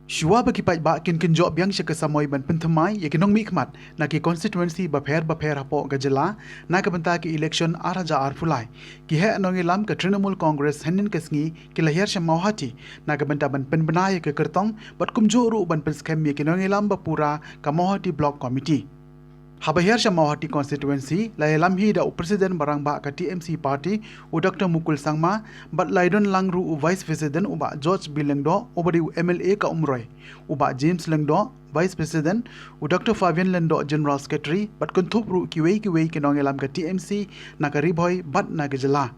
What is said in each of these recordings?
Shua bagi pai ba kin job yang syaka samoi ban pentemai ya kinong mi khmat na ki constituency baper hapo gajela na ka banta ki election araja arfulai ki he anong ilam ka Trinamool Congress henin kasngi ki lahir sha Mawhati na ka banta ban penbenai ke kyrtong bat kumjo ru ban penskem ya kinong ilam ba pura ka Mawhati block committee Habahir sha Mawhati constituency la elam hi da president barang ba ka TMC party u Dr Mukul Sangma bat laidon langru u vice president u ba George Bilengdo u bari u MLA ka umroy u ba James Lengdo vice president u Dr Fabian Lendo general secretary bat kuntup ru kiwei kinong elam ka TMC na ka riboy bat na ka jela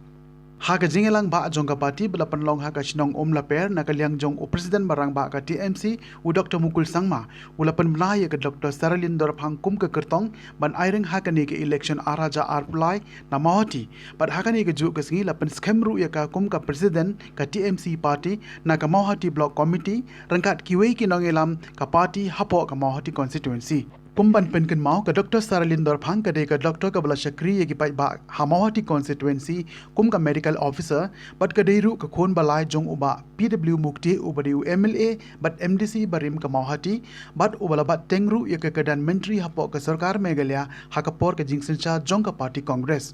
Haga jingelang ba jongka party belapan long haga sinong laper na kaliang jong u president barang ba ka TMC u Dr Mukul Sangma ulapan melaya ke Dr Saralin Dorphang kum ke kertong ban airing haga ni ke election araja arpulai na Mawhati bat haga ni ke ju ke singi lapan scam ru ya ka kum ka president ka TMC party na ka Mawhati block committee rangkat kiwei kinong elam ka party hapo ka Mawhati constituency Kumban penken mau ke Dr. Saralin Dorphang ke ka Dr. Kabala Shakri yagi pai ba Mawhati constituency kum ka medical officer bat ke deiru ke khun balai jong uba PW Mukti ubadi MLA bat MDC barim ke Mawhati bat ubala bat tengru ya ke kedan menteri hapo ke sarkar Meghalaya hakapor ke jingsencha jong ka party congress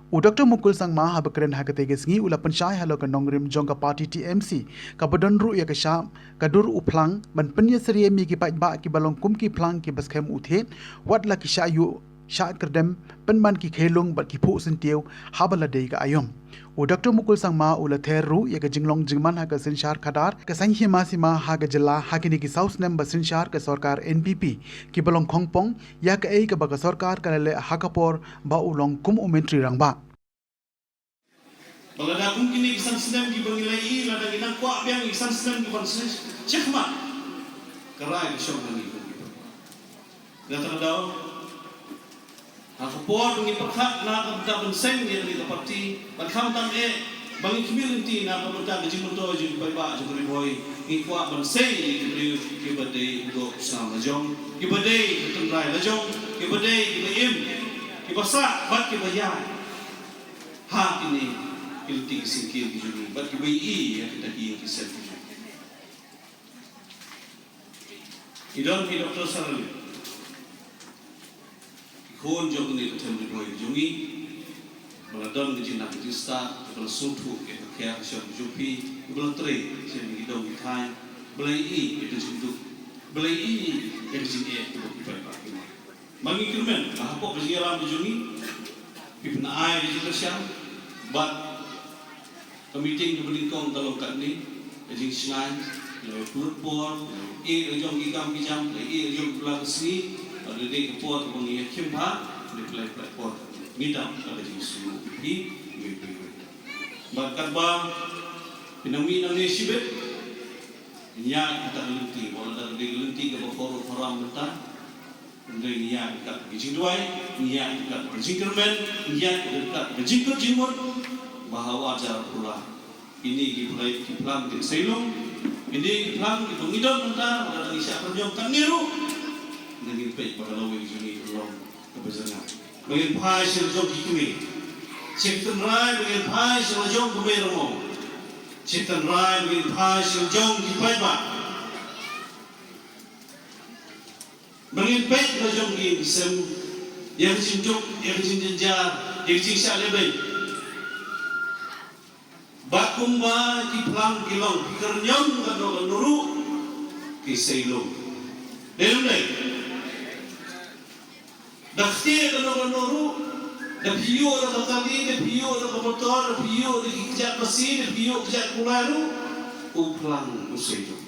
U Dr. Mukul Sangma habakren hakate gesngi ula pensyai halo ke nongrim jong ka party TMC ka badonru ya ke syam kadur uplang ban penya serie mi ki pai ba ki balong kum ki plang ki baskem uthet wat la ki syayu sya kerdem penman ki khelung bat ki phu sentieu habala dei ka ayom U Dr. Mukul Sangma ula theru ya ke jinglong jingman ha ka sinshar khadar ka sanghi masima ha ka jela ha ki ni ki south nem basinshar ka sarkar NPP ki balong khongpong ya ka ei ka ba ka sarkar ka le hakapor ba ulong kum umentri rangba Balada kum kini kisang senam di bangilai lada ginang kuak biang kisang senam di bangsa cekmat kerai di syok nangi kum kita. Dan terdau, aku puas bangi perkhak nak kemudian benseng dia dari parti, berkham tam bangi community nak kemudian bejing motor jadi baik jadi boy, ini kuak benseng ini diberi kibadai untuk senam lajong, kibadai tengrai lajong, kibadai kibayim, kibasak, bat kibayai, hak ini. Ilti singkir ki juni bat ki bai ya kita ki kisah ki idon ki Dr. Sarali khun jong ni tem ni roi jungi baladon ki jinak ki sta bal sutu ke kya shon jupi bal tre chen ki dong ki thai balai itu jindu balai ke jin e ko ki pai ba ki mangi kirmen ba po ki ram jungi pipna ai di Indonesia bat meeting di belingkong dalam kat ni jing sengai le purpor rejong ikam kijam rejong pulang sini ada de kepot mengi kimha de play platform midam ada jing sulu pi bakat ba pinami nang ni sibet nya kita lenti wala da de lenti ke Mawphor haram menta ndai nya kat jing duai nya kat jing kermen nya kat jing kerjimon bahawa acara pula ini dimulai di pelang di Selong ini pelang di pengidon mentah pada dari siapa jom kan niru dengan baik pada lawan ini belum kebesaran dengan pai serjom kini ciptan rai dengan pai serjom keberomo ciptan rai dengan pai serjom di paiba dengan baik serjom di sem yang cinjuk yang cinjar yang cincak lebih Bakumba ki plang kilong kernyong kado nuru ki Selong. Delai. Dakhti kado nuru, dah piu dah tali, dah piu dah motor, dah piu dah kerja mesin, dah piu kerja kularu, uplang Selong.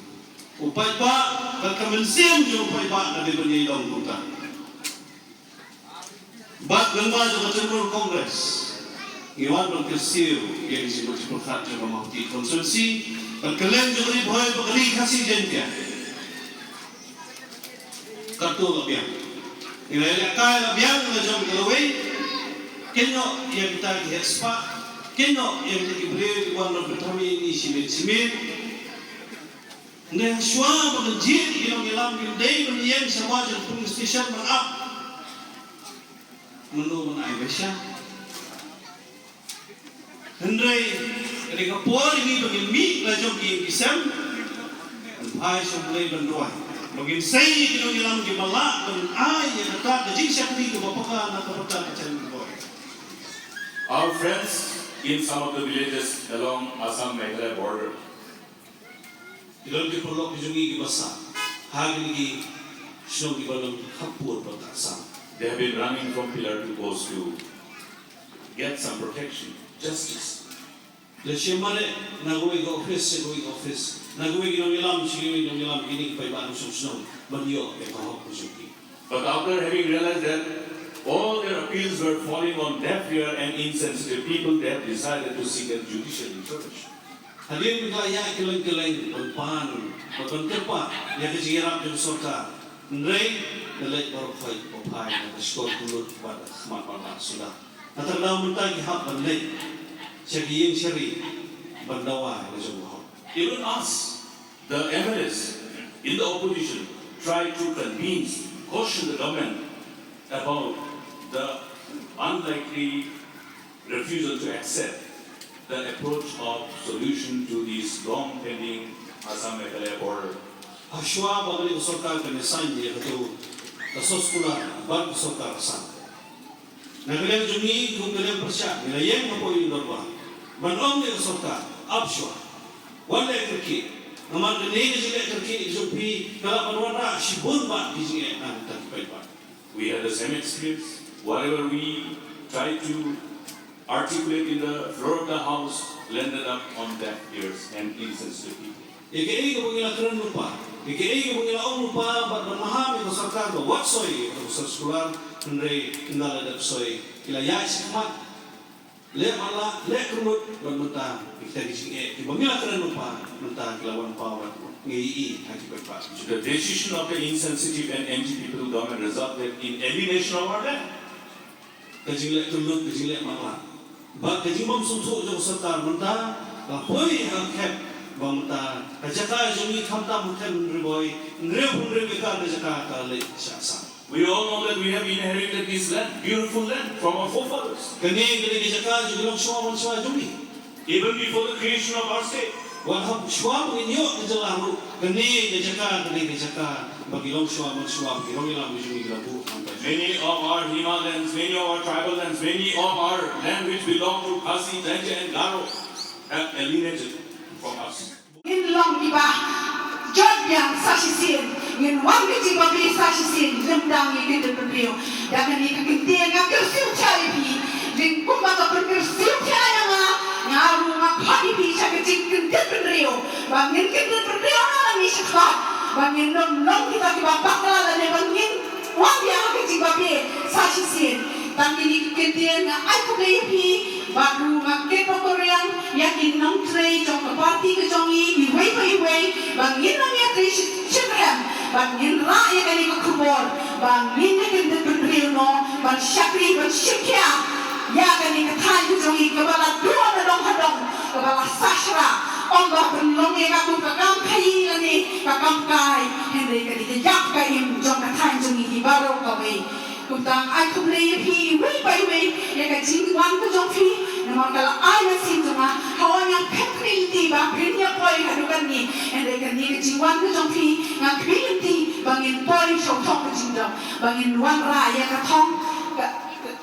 Upai ba, berkemensiam jo upai ba nabi bernyidong kita. Bat lembah jo Trinamool Congress. Iwan berkesir yang disebut perkhidmat juga Mawhati konsumsi berkelem juga di bawah berkeli kasih jentia kartu labiang nilai kaya labiang lajang kelawai keno yang kita lihat spa keno yang kita beri di warna pertama ini simit neng shua berjit yang dalam bildai menyem semua jenis pengusisan mengap menurut Aisyah Hendrai ketika Paul ini bagi mi lajong ki kisam ai so mulai bandoi bagin sei kino ngilam di malak dan ai ya kata ke jing siap ni ke bapaka na kapata macam boy. Our friends in some of the villages along Assam-Meghalaya border, Ilon di perlok jungi di basa hagi ni sino di balong hapur batasam. they have been running from pillar to post to get some protection, justice. Le shemare nagoi go office nagoi gino ngilam sini gino ngilam ini pai ba sno banyo ke kahok jungi. But after having realized that all their appeals were falling on deaf ear and insensitive people, they have decided to seek a judicial intervention. Hadin bila ya keleng pan terpa ya kejirap jeng sorka nrei nelek baru pai na skor kulut pada khmat pada sudah atardau mentagi hak banlei syagi syari bandawa lejong hak. Even us, the MLAs in the opposition, tried to convince, caution the government about the unlikely refusal to accept the approach of solution to this long-pending Assam-Meghalaya border. Ashwa babali sorka ke nesan dia tu kasos kula bag sorka san. Nagaleng jungi kugaleng persya nilayeng mapo yung dorba. Manom ni sorka abshwa. Wala kerki. Naman ni jile kerki jupi kala panwara shibun ba dijinge an takipai ba. We had the same experience. Whatever we tried to articulate in the floor of the house landed up on deaf ears and insensitive people. Ike ko ngila keren lupa. Ike ko ngila ong lupa ba mahami ko sarkar do what soy ko sa sekolah ndre indala da soy ila ya sikmat le mala le krut ban menta kita di sini ki ngila keren lupa menta kilawan power ngi haki pa. The decision of the insensitive and empty people government resulted in alienation of our land. Kajile krut kajile mala. Ba kajimam sumsu jo sarkar menta la poi hak bangta ajaka jungi khamta muthen riboy nre bekar ajaka ka le shasa. We all know that we have inherited this land, beautiful land, from our forefathers. Kani gele ajaka jugilong shwa jungi Even before the creation of our state. wa hab shwa inyo jalahu kani ajaka bagilong shwa bagilong ilam jungi labu Many of our Himalayans, many of our tribal lands, many of our land which belong to Khasi, Danja and Garo have alienated from us. In long diba, jod yang sasisin, in one meeting of the sasisin, lemdang ini dan beliau, dan ini kegenting yang kersiu cari pi, dan kumbaga kersiu cari yang ngaru ngapadi pi cakap jingkin beliau, bangin kita beliau nana ni sekat, bangin nom kita bapak nala dan bangin wang yang kersiu pi sasisin, dan ini kegenting yang aku beli pi. Baru makin pokorian yakin nong tray jong party ke jongi iwei bangin nang ya tray chimrem bangin ra ya kali ke kubor bangin ya kende berdiri no bang syakri bang syikya ya kali ke thai ke jongi ke bala dua nadong hadong ke bala sashra Allah berlong ya kaku kakam kai lani kakam kai henry kali ke yak kaim jong ke thai jongi di baru kawe Kutang ay kublay pi way ya kajing wan ko jong pi naman kala ay masin joma hawa yang pekrinti ba prinya poi hadukan ni ende kani kajing wan ko jong pi ngang printi bangin poi shong tong kajing jong bangin wan ra ya katong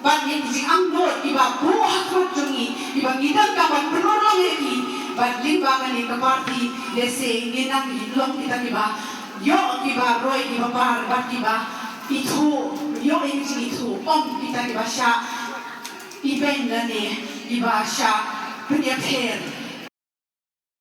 bangin kajing ang not iba buah kot jongi iba ngidan ka ban penolong pi bangin ba kani ka party dese nginang long kita kiba yo kiba roy kiba par bat kiba itu yo ini itu kita di bahasa event ni di bahasa penyetir